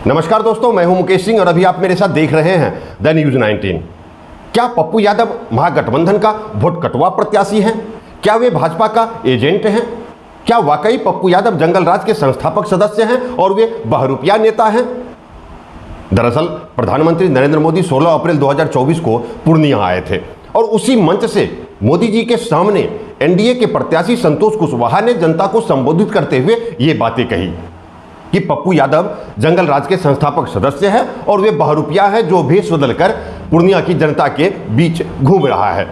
नमस्कार दोस्तों, मैं हूं मुकेश सिंह और अभी आप मेरे साथ देख रहे हैं द न्यूज 19। क्या पप्पू यादव महागठबंधन का वोट कटवा प्रत्याशी हैं? क्या वे भाजपा का एजेंट हैं? क्या वाकई पप्पू यादव जंगल राज के संस्थापक सदस्य हैं और वे बहरूपिया नेता हैं? दरअसल प्रधानमंत्री नरेंद्र मोदी 16 अप्रैल 2024 को पूर्णिया आए थे और उसी मंच से मोदी जी के सामने एनडीए के प्रत्याशी संतोष कुशवाहा ने जनता को संबोधित करते हुए ये बातें कही कि पप्पू यादव जंगल राज के संस्थापक सदस्य हैं और वे बहरूपिया है जो भेष बदलकर पूर्णिया की जनता के बीच घूम रहा है।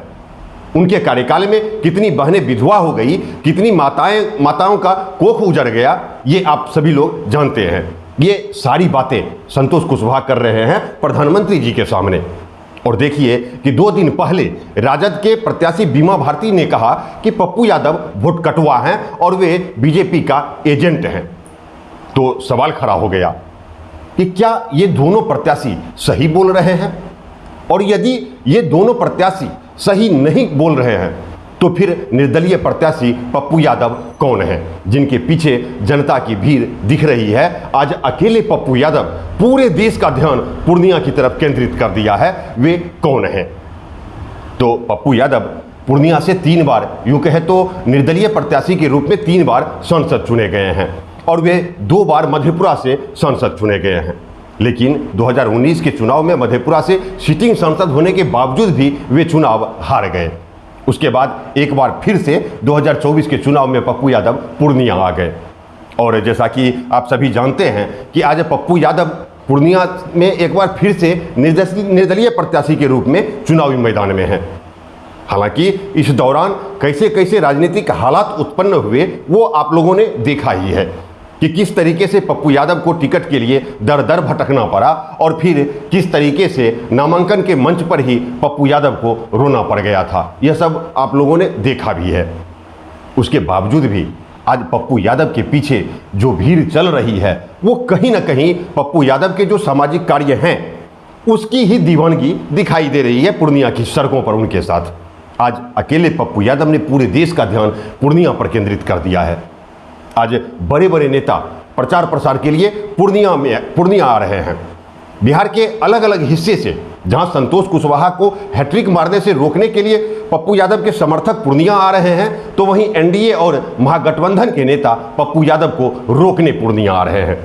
उनके कार्यकाल में कितनी बहनें विधवा हो गई, कितनी माताओं का कोख उजड़ गया, ये आप सभी लोग जानते हैं। ये सारी बातें संतोष कुशवाहा कर रहे हैं प्रधानमंत्री जी के सामने। और देखिए कि 2 दिन पहले राजद के प्रत्याशी बीमा भारती ने कहा कि पप्पू यादव वोट कटवा हैं और वे बीजेपी का एजेंट हैं। तो सवाल खड़ा हो गया कि क्या ये दोनों प्रत्याशी सही बोल रहे हैं? और यदि ये दोनों प्रत्याशी सही नहीं बोल रहे हैं तो फिर निर्दलीय प्रत्याशी पप्पू यादव कौन है जिनके पीछे जनता की भीड़ दिख रही है? आज अकेले पप्पू यादव पूरे देश का ध्यान पूर्णिया की तरफ केंद्रित कर दिया है। वे कौन हैं? तो पप्पू यादव पूर्णिया से 3 बार, यूं कहे तो निर्दलीय प्रत्याशी के रूप में 3 बार सांसद चुने गए हैं और वे 2 बार मधेपुरा से सांसद चुने गए हैं। लेकिन 2019 के चुनाव में मधेपुरा से सिटिंग सांसद होने के बावजूद भी वे चुनाव हार गए। उसके बाद एक बार फिर से 2024 के चुनाव में पप्पू यादव पूर्णिया आ गए। और जैसा कि आप सभी जानते हैं कि आज पप्पू यादव पूर्णिया में एक बार फिर से निर्दलीय प्रत्याशी के रूप में चुनावी मैदान में हैं। हालांकि इस दौरान कैसे कैसे राजनीतिक हालात उत्पन्न हुए वो आप लोगों ने देखा ही है कि किस तरीके से पप्पू यादव को टिकट के लिए दर दर भटकना पड़ा और फिर किस तरीके से नामांकन के मंच पर ही पप्पू यादव को रोना पड़ गया था। यह सब आप लोगों ने देखा भी है। उसके बावजूद भी आज पप्पू यादव के पीछे जो भीड़ चल रही है वो कहीं ना कहीं पप्पू यादव के जो सामाजिक कार्य हैं उसकी ही दीवानगी दिखाई दे रही है पूर्णिया की सड़कों पर उनके साथ। आज अकेले पप्पू यादव ने पूरे देश का ध्यान पूर्णिया पर केंद्रित कर दिया है। आज बड़े बड़े नेता प्रचार प्रसार के लिए पूर्णिया आ रहे हैं। बिहार के अलग अलग हिस्से से जहां संतोष कुशवाहा को हैट्रिक मारने से रोकने के लिए पप्पू यादव के समर्थक पूर्णिया आ रहे हैं, तो वहीं एनडीए और महागठबंधन के नेता पप्पू यादव को रोकने पूर्णिया आ रहे हैं।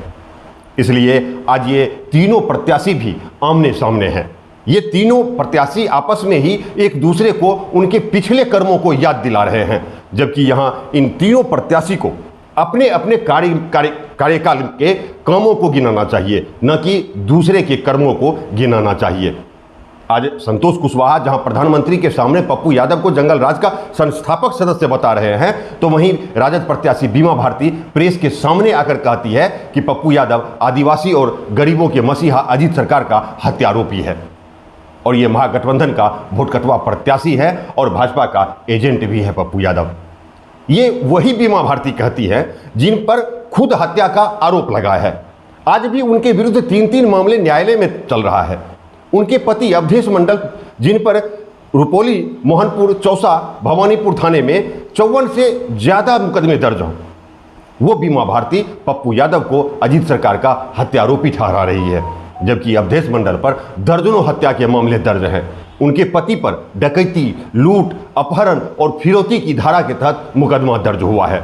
इसलिए आज ये तीनों प्रत्याशी भी आमने सामने हैं। ये तीनों प्रत्याशी आपस में ही एक दूसरे को उनके पिछले कर्मों को याद दिला रहे हैं, जबकि यहाँ इन तीनों प्रत्याशी को अपने अपने कार्यकाल के कामों को गिनाना चाहिए, न कि दूसरे के कर्मों को गिनाना चाहिए। आज संतोष कुशवाहा जहां प्रधानमंत्री के सामने पप्पू यादव को जंगल राज का संस्थापक सदस्य बता रहे हैं, तो वहीं राजद प्रत्याशी बीमा भारती प्रेस के सामने आकर कहती है कि पप्पू यादव आदिवासी और गरीबों के मसीहा अजीत सरकार का हत्यारोपी है और ये महागठबंधन का वोट कटवा प्रत्याशी है और भाजपा का एजेंट भी है पप्पू यादव। ये वही बीमा भारती कहती है जिन पर खुद हत्या का आरोप लगा है। आज भी उनके विरुद्ध 3 मामले न्यायालय में चल रहा है। उनके पति अवधेश मंडल, जिन पर रुपौली, मोहनपुर, चौसा, भवानीपुर थाने में 54 से ज़्यादा मुकदमे दर्ज हों, वो बीमा भारती पप्पू यादव को अजीत सरकार का हत्यारोपी ठहरा रही है, जबकि अवधेश मंडल पर दर्जनों हत्या के मामले दर्ज हैं। उनके पति पर डकैती, लूट, अपहरण और फिरौती की धारा के तहत मुकदमा दर्ज हुआ है।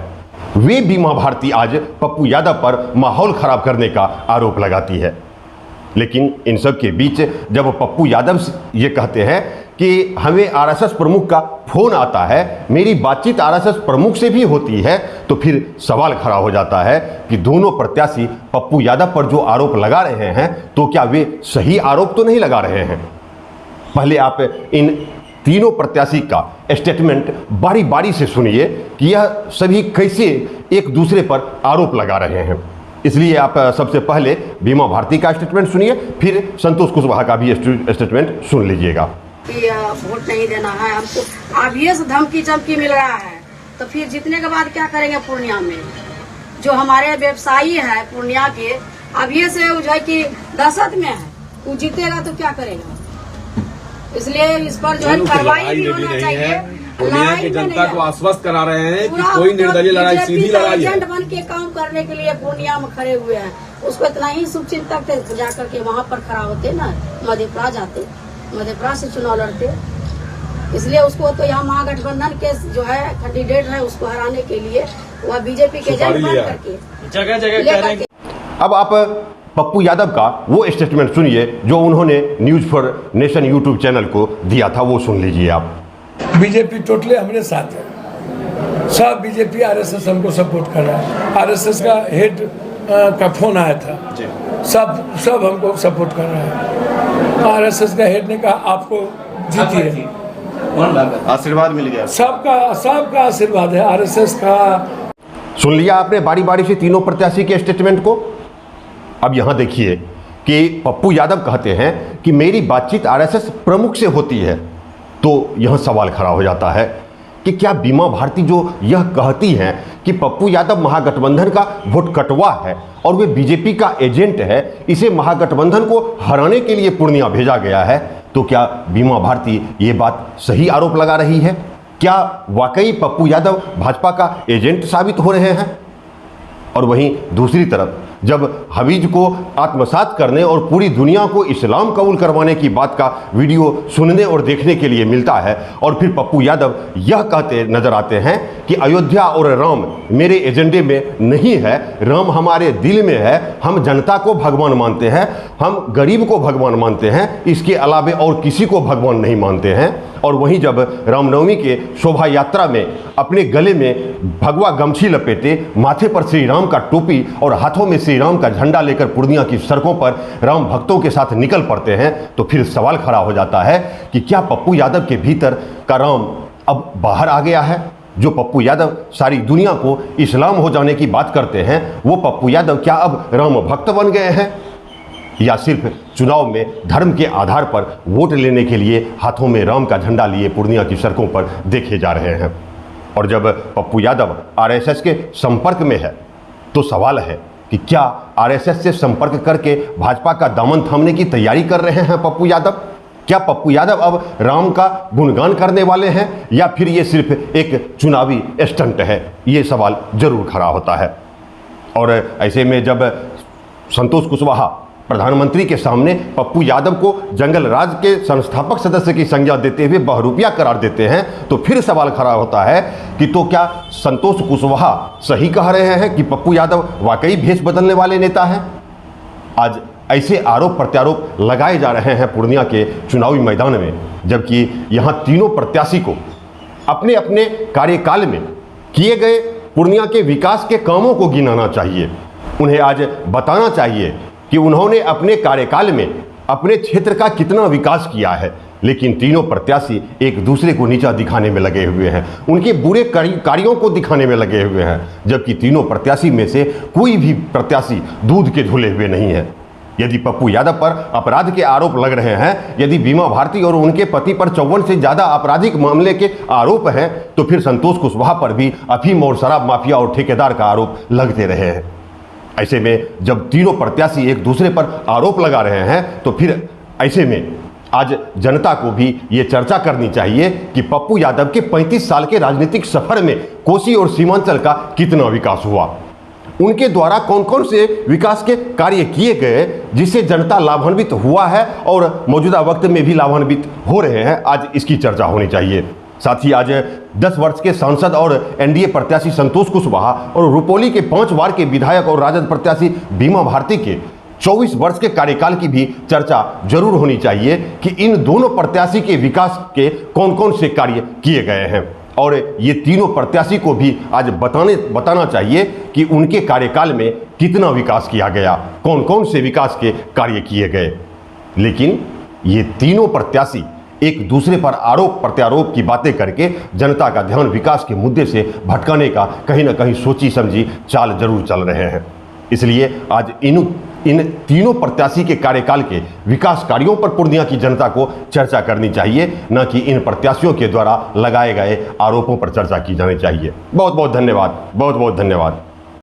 वे बीमा भारती आज पप्पू यादव पर माहौल खराब करने का आरोप लगाती है। लेकिन इन सब के बीच जब पप्पू यादव ये कहते हैं कि हमें आरएसएस प्रमुख का फोन आता है, मेरी बातचीत आरएसएस प्रमुख से भी होती है, तो फिर सवाल खड़ा हो जाता है कि दोनों प्रत्याशी पप्पू यादव पर जो आरोप लगा रहे हैं तो क्या वे सही आरोप तो नहीं लगा रहे हैं? पहले आप इन तीनों प्रत्याशी का स्टेटमेंट बारी बारी से सुनिए कि यह सभी कैसे एक दूसरे पर आरोप लगा रहे हैं। इसलिए आप सबसे पहले बीमा भारती का स्टेटमेंट सुनिए, फिर संतोष कुशवाहा का भी स्टेटमेंट सुन लीजिएगा। वोट नहीं देना है हमको, अब ये से धमकी चमकी मिल रहा है, तो फिर जीतने के बाद क्या करेंगे? पूर्णिया में जो हमारे व्यवसायी है पूर्णिया के, अब ये से जो है कि दहशत में है, वो जीतेगा तो क्या करेगा? इसलिए इस पर जो है कार्रवाई भी होना चाहिए। पूर्णिया की जनता को आश्वस्त करा रहे हैं कि कोई निर्दलीय लड़ाई, सीधी लड़ाई है। एजेंट बन के काम करने के लिए पूर्णिया में खड़े हुए हैं। उसको इतना ही शुभचिंतक थे, जा करके वहाँ पर खड़ा होते ना, मधेपुरा जाते, मधेपुरा से चुनाव लड़ते। इसलिए उसको तो यहाँ महागठबंधन के जो है कैंडिडेट है, उसको हराने के लिए वह बीजेपी के एजेंट बन करके जगह जगह कह रहे हैं। अब आप पप्पू यादव का वो स्टेटमेंट सुनिए जो उन्होंने news for nation YouTube channel को दिया था, वो सुन लीजिए आप। बीजेपी टोटली हमारे साथ है, सब बीजेपी आरएसएस हमको सपोर्ट कर रहा है। आरएसएस का हेड का फोन आया था, सब हमको सपोर्ट कर रहा है। आरएसएस का हेड ने कहा आपको जीतिए, आशीर्वाद मिल गया। सबका आशीर्वाद है आरएसएस का। सुन लिया आपने बारी बारी से तीनों प्रत्याशी के स्टेटमेंट को। अब यहां देखिए कि पप्पू यादव कहते हैं कि मेरी बातचीत आरएसएस प्रमुख से होती है, तो यह सवाल खड़ा हो जाता है कि क्या बीमा भारती जो यह कहती हैं कि पप्पू यादव महागठबंधन का वोट कटवा है और वे बीजेपी का एजेंट है, इसे महागठबंधन को हराने के लिए पूर्णिया भेजा गया है, तो क्या बीमा भारती ये बात सही आरोप लगा रही है? क्या वाकई पप्पू यादव भाजपा का एजेंट साबित हो रहे हैं? और वहीं दूसरी तरफ जब हबीज को आत्मसात करने और पूरी दुनिया को इस्लाम कबूल करवाने की बात का वीडियो सुनने और देखने के लिए मिलता है और फिर पप्पू यादव यह कहते नजर आते हैं कि अयोध्या और राम मेरे एजेंडे में नहीं है, राम हमारे दिल में है, हम जनता को भगवान मानते हैं, हम गरीब को भगवान मानते हैं, इसके अलावे और किसी को भगवान नहीं मानते हैं। और वहीं जब रामनवमी के शोभा यात्रा में अपने गले में भगवा गमछी लपेटे, माथे पर श्री राम का टोपी और हाथों में श्री राम का झंडा लेकर पूर्णिया की सड़कों पर राम भक्तों के साथ निकल पड़ते हैं, तो फिर सवाल खड़ा हो जाता है कि क्या पप्पू यादव के भीतर का राम अब बाहर आ गया है? जो पप्पू यादव सारी दुनिया को इस्लाम हो जाने की बात करते हैं, वो पप्पू यादव क्या अब राम भक्त बन गए हैं, या सिर्फ चुनाव में धर्म के आधार पर वोट लेने के लिए हाथों में राम का झंडा लिए पूर्णिया की सड़कों पर देखे जा रहे हैं? और जब पप्पू यादव आरएसएस के संपर्क में है, तो सवाल है कि क्या आरएसएस से संपर्क करके भाजपा का दामन थामने की तैयारी कर रहे हैं पप्पू यादव? क्या पप्पू यादव अब राम का गुणगान करने वाले हैं, या फिर ये सिर्फ एक चुनावी स्टंट है? ये सवाल जरूर खड़ा होता है। और ऐसे में जब संतोष कुशवाहा प्रधानमंत्री के सामने पप्पू यादव को जंगल राज के संस्थापक सदस्य की संज्ञा देते हुए बहरूपिया करार देते हैं, तो फिर सवाल खड़ा होता है कि तो क्या संतोष कुशवाहा सही कह रहे हैं कि पप्पू यादव वाकई भेष बदलने वाले नेता हैं? आज ऐसे आरोप प्रत्यारोप लगाए जा रहे हैं पूर्णिया के चुनावी मैदान में, जबकि यहाँ तीनों प्रत्याशी को अपने अपने कार्यकाल में किए गए पूर्णिया के विकास के कामों को गिनाना चाहिए। उन्हें आज बताना चाहिए कि उन्होंने अपने कार्यकाल में अपने क्षेत्र का कितना विकास किया है। लेकिन तीनों प्रत्याशी एक दूसरे को नीचा दिखाने में लगे हुए हैं, उनके बुरे कार्यों को दिखाने में लगे हुए हैं, जबकि तीनों प्रत्याशी में से कोई भी प्रत्याशी दूध के धुले हुए नहीं है। यदि पप्पू यादव पर अपराध के आरोप लग रहे हैं, यदि बीमा भारती और उनके पति पर 54 से ज़्यादा आपराधिक मामले के आरोप हैं, तो फिर संतोष कुशवाहा पर भी अफीम और शराब माफिया और ठेकेदार का आरोप लगते रहे हैं। ऐसे में जब तीनों प्रत्याशी एक दूसरे पर आरोप लगा रहे हैं, तो फिर ऐसे में आज जनता को भी ये चर्चा करनी चाहिए कि पप्पू यादव के 35 साल के राजनीतिक सफर में कोसी और सीमांचल का कितना विकास हुआ, उनके द्वारा कौन कौन से विकास के कार्य किए गए जिससे जनता लाभान्वित हुआ है और मौजूदा वक्त में भी लाभान्वित हो रहे हैं। आज इसकी चर्चा होनी चाहिए। साथ ही आज 10 वर्ष के सांसद और एनडीए प्रत्याशी संतोष कुशवाहा और रुपौली के 5 बार के विधायक और राजद प्रत्याशी बीमा भारती के 24 वर्ष के कार्यकाल की भी चर्चा जरूर होनी चाहिए कि इन दोनों प्रत्याशी के विकास के कौन कौन से कार्य किए गए हैं। और ये तीनों प्रत्याशी को भी आज बताना चाहिए कि उनके कार्यकाल में कितना विकास किया गया, कौन कौन से विकास के कार्य किए गए। लेकिन ये तीनों प्रत्याशी एक दूसरे पर आरोप प्रत्यारोप की बातें करके जनता का ध्यान विकास के मुद्दे से भटकाने का कहीं ना कहीं सोची समझी चाल जरूर चल रहे हैं। इसलिए आज इन तीनों प्रत्याशी के कार्यकाल के विकास कार्यों पर पूर्णिया की जनता को चर्चा करनी चाहिए, न कि इन प्रत्याशियों के द्वारा लगाए गए आरोपों पर चर्चा की जानी चाहिए। बहुत बहुत धन्यवाद, बहुत बहुत धन्यवाद।